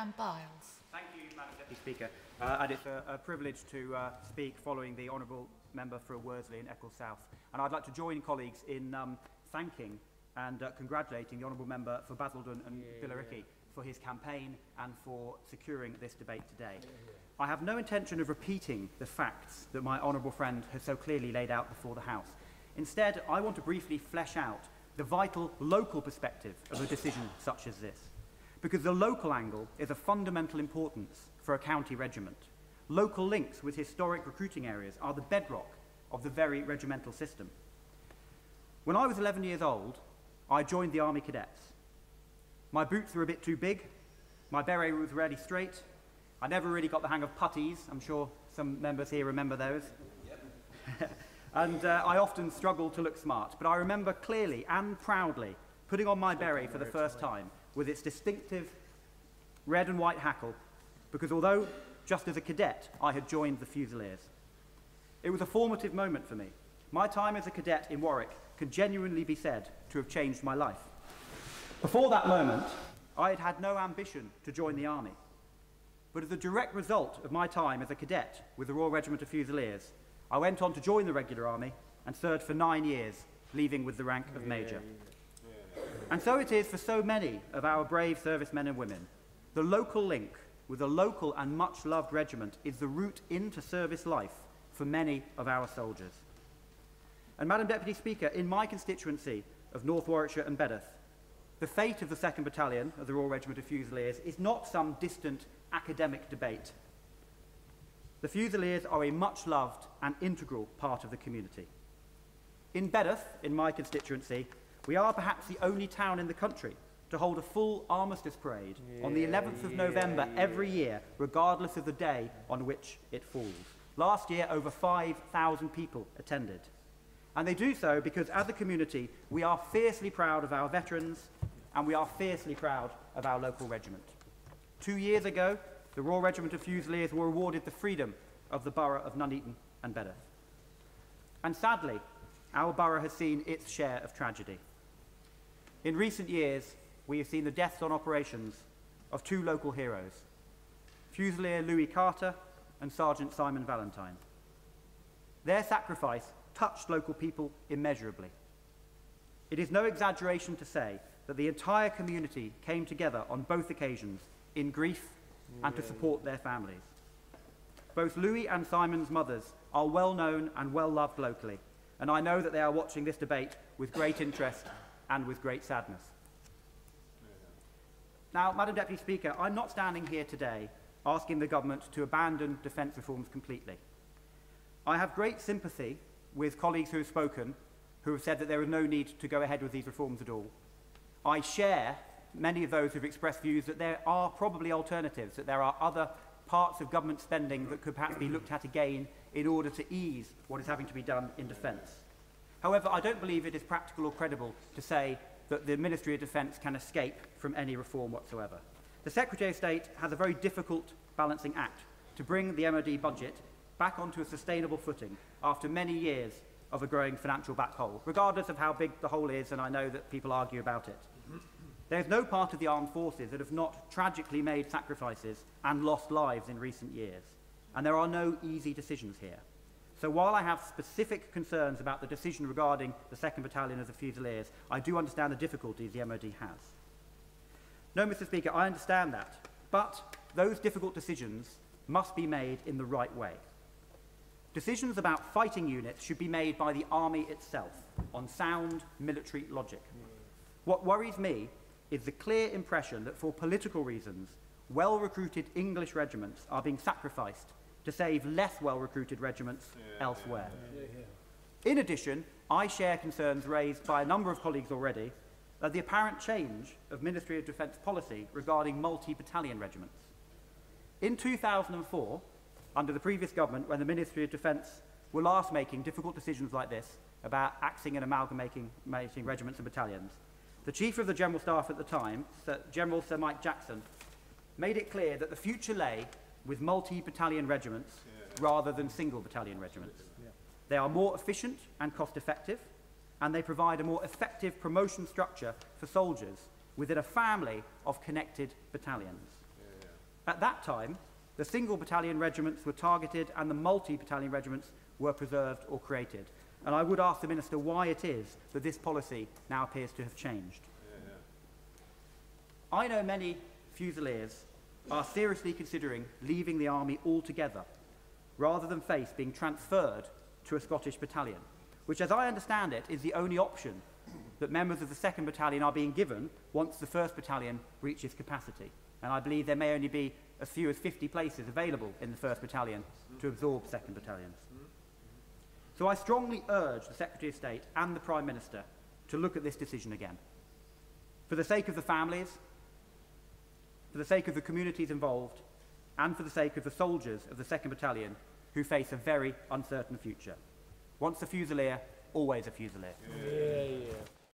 and Byles. Thank you, Madam Deputy Speaker. And it's a privilege to speak following the Honourable Member for Worsley in Eccles South. And I'd like to join colleagues in thanking and congratulating the Honourable Member for Basildon and Billericay for his campaign and for securing this debate today. I have no intention of repeating the facts that my honourable friend has so clearly laid out before the House. Instead, I want to briefly flesh out the vital local perspective of a decision such as this, because the local angle is of fundamental importance for a county regiment. Local links with historic recruiting areas are the bedrock of the very regimental system. When I was 11 years old, I joined the Army Cadets. My boots were a bit too big, my beret was rarely straight, I never really got the hang of puttees. I'm sure some members here remember those. Yep. And I often struggled to look smart, but I remember clearly and proudly putting on my beret for the first time with its distinctive red and white hackle, because although just as a cadet I had joined the Fusiliers. It was a formative moment for me. My time as a cadet in Warwick can genuinely be said to have changed my life. Before that moment, I had had no ambition to join the army, but as a direct result of my time as a cadet with the Royal Regiment of Fusiliers, I went on to join the regular army and served for 9 years, leaving with the rank of Major. And so it is for so many of our brave servicemen and women. The local link with a local and much-loved regiment is the route into service life for many of our soldiers. And Madam Deputy Speaker, in my constituency of North Warwickshire and Bedworth, the fate of the 2nd Battalion of the Royal Regiment of Fusiliers is not some distant academic debate. The Fusiliers are a much-loved and integral part of the community. In Bedworth, in my constituency, we are perhaps the only town in the country to hold a full armistice parade on the 11th of November every year, regardless of the day on which it falls. Last year, over 5,000 people attended. And they do so because, as a community, we are fiercely proud of our veterans and we are fiercely proud of our local regiment. 2 years ago, the Royal Regiment of Fusiliers were awarded the freedom of the borough of Nuneaton and Bedworth. And sadly, our borough has seen its share of tragedy. In recent years, we have seen the deaths on operations of 2 local heroes, Fusilier Louis Carter and Sergeant Simon Valentine. Their sacrifice touched local people immeasurably. It is no exaggeration to say that the entire community came together on both occasions in grief and to support their families. Both Louis and Simon's mothers are well known and well loved locally, and I know that they are watching this debate with great interest and with great sadness. Now, Madam Deputy Speaker, I'm not standing here today asking the government to abandon defence reforms completely. I have great sympathy with colleagues who have spoken, who have said that there is no need to go ahead with these reforms at all. I share many of those who have expressed views that there are probably alternatives, that there are other parts of government spending that could perhaps be looked at again in order to ease what is having to be done in defence. However, I don't believe it is practical or credible to say that the Ministry of Defence can escape from any reform whatsoever. The Secretary of State has a very difficult balancing act to bring the MOD budget back onto a sustainable footing after many years of a growing financial black hole, regardless of how big the hole is, and I know that people argue about it. There is no part of the armed forces that have not tragically made sacrifices and lost lives in recent years, and there are no easy decisions here. So while I have specific concerns about the decision regarding the 2nd Battalion of the Fusiliers, I do understand the difficulties the MOD has. No, Mr. Speaker, I understand that, but those difficult decisions must be made in the right way. Decisions about fighting units should be made by the Army itself on sound military logic. What worries me is the clear impression that for political reasons, well-recruited English regiments are being sacrificed to save less well-recruited regiments elsewhere. In addition, I share concerns raised by a number of colleagues already at the apparent change of Ministry of Defence policy regarding multi-battalion regiments. In 2004, under the previous government, when the Ministry of Defence were last making difficult decisions like this about axing and amalgamating regiments and battalions, the Chief of the General Staff at the time, General Sir Mike Jackson, made it clear that the future lay with multi-battalion regiments rather than single-battalion regiments. They are more efficient and cost-effective, and they provide a more effective promotion structure for soldiers within a family of connected battalions. At that time, the single battalion regiments were targeted and the multi-battalion regiments were preserved or created. And I would ask the Minister why it is that this policy now appears to have changed. I know many Fusiliers are seriously considering leaving the army altogether, rather than face being transferred to a Scottish battalion, which, as I understand it, is the only option that members of the 2nd Battalion are being given once the 1st Battalion reaches capacity. And I believe there may only be as few as 50 places available in the 1st Battalion to absorb 2nd Battalions. So I strongly urge the Secretary of State and the Prime Minister to look at this decision again. For the sake of the families, for the sake of the communities involved, and for the sake of the soldiers of the 2nd Battalion who face a very uncertain future. Once a Fusilier, always a Fusilier. Yeah.